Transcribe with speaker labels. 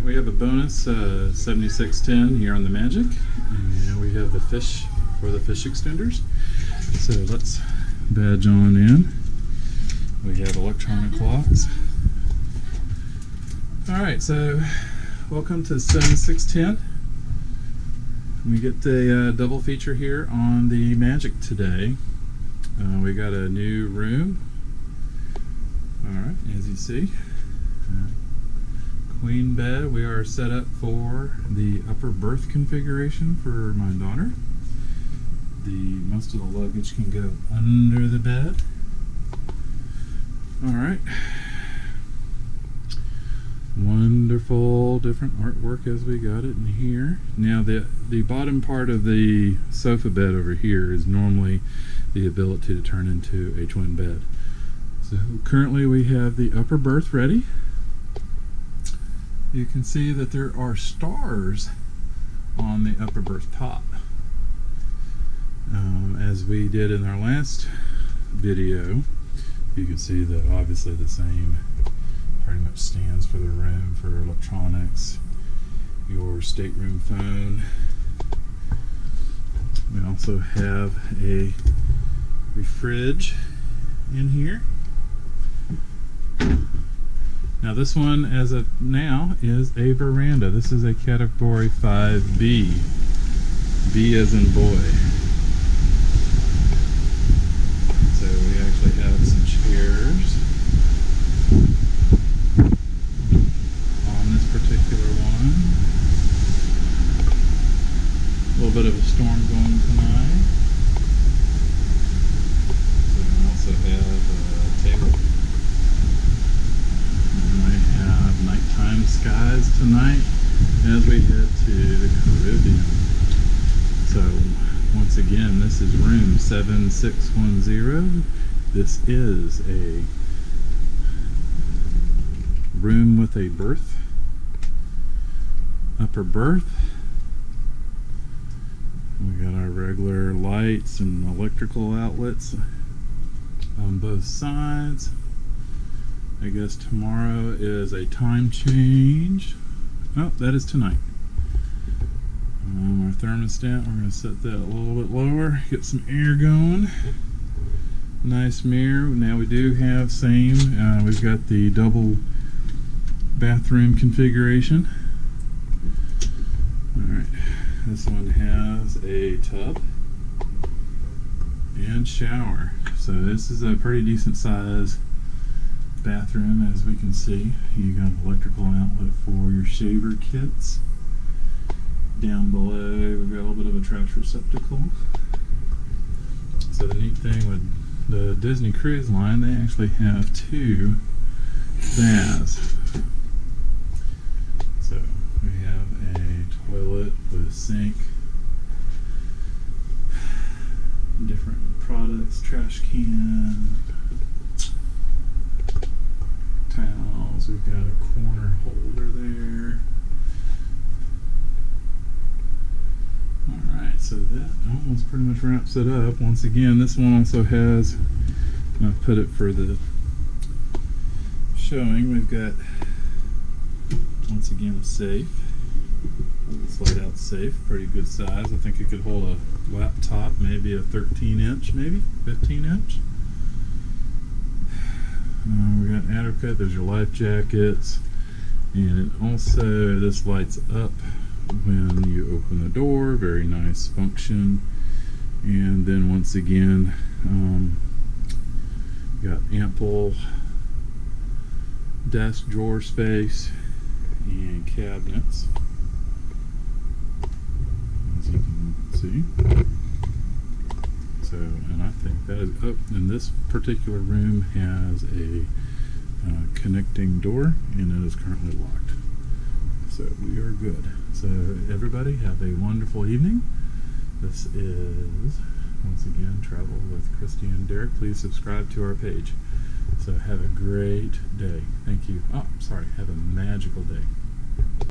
Speaker 1: we have a bonus 7610 here on the Magic, and we have the fish for the fish extenders. So let's badge on in. We have electronic locks. Alright, so welcome to 7610. We get a double feature here on the Magic today. We got a new room. Alright, as you see, queen bed. We are set up for the upper berth configuration for my daughter. Most of the luggage can go under the bed. Alright. Wonderful different artwork as we got it in here. Now the bottom part of the sofa bed over here is normally the ability to turn into a twin bed. So currently we have the upper berth ready. You can see that there are stars on the upper berth top. As we did in our last video, you can see that obviously the same pretty much stands for the room for electronics, your stateroom phone. We also have a fridge in here. Now this one, as of now, is a veranda. This is a category 5B. B as in boy. So we actually have some chairs on this particular one. A little bit of a storm going tonight. So we also have a table. Nighttime skies tonight as we head to the Caribbean. So once again, this is room 7610. This is a room with a berth, upper berth. We got our regular lights and electrical outlets on both sides. I guess tomorrow is a time change. Oh, that is tonight. Our thermostat, we're going to set that a little bit lower, get some air going. Nice mirror. Now we do have we've got the double bathroom configuration. Alright, this one has a tub and shower. So this is a pretty decent size bathroom. As we can see, you got an electrical outlet for your shaver kits. Down below we've got a little bit of a trash receptacle. So the neat thing with the Disney Cruise Line, they actually have two baths. So we have a toilet with sink, different products, trash can, towels. We've got a corner holder there. Alright, so that almost pretty much wraps it up. Once again, this one also has, I've put it for the showing, we've got once again a safe, slide out safe, pretty good size. I think it could hold a laptop, maybe a 13-inch, maybe 15-inch. We got adequate. There's your life jackets, and it also, this lights up when you open the door. Very nice function. And then once again, got ample desk drawer space and cabinets, as you can see. So, and I think that is, oh, and this particular room has a connecting door, and it is currently locked. So we are good. So everybody have a wonderful evening. This is, once again, Travel with Christy and Derek. Please subscribe to our page. So have a great day. Thank you. Oh, sorry. Have a magical day.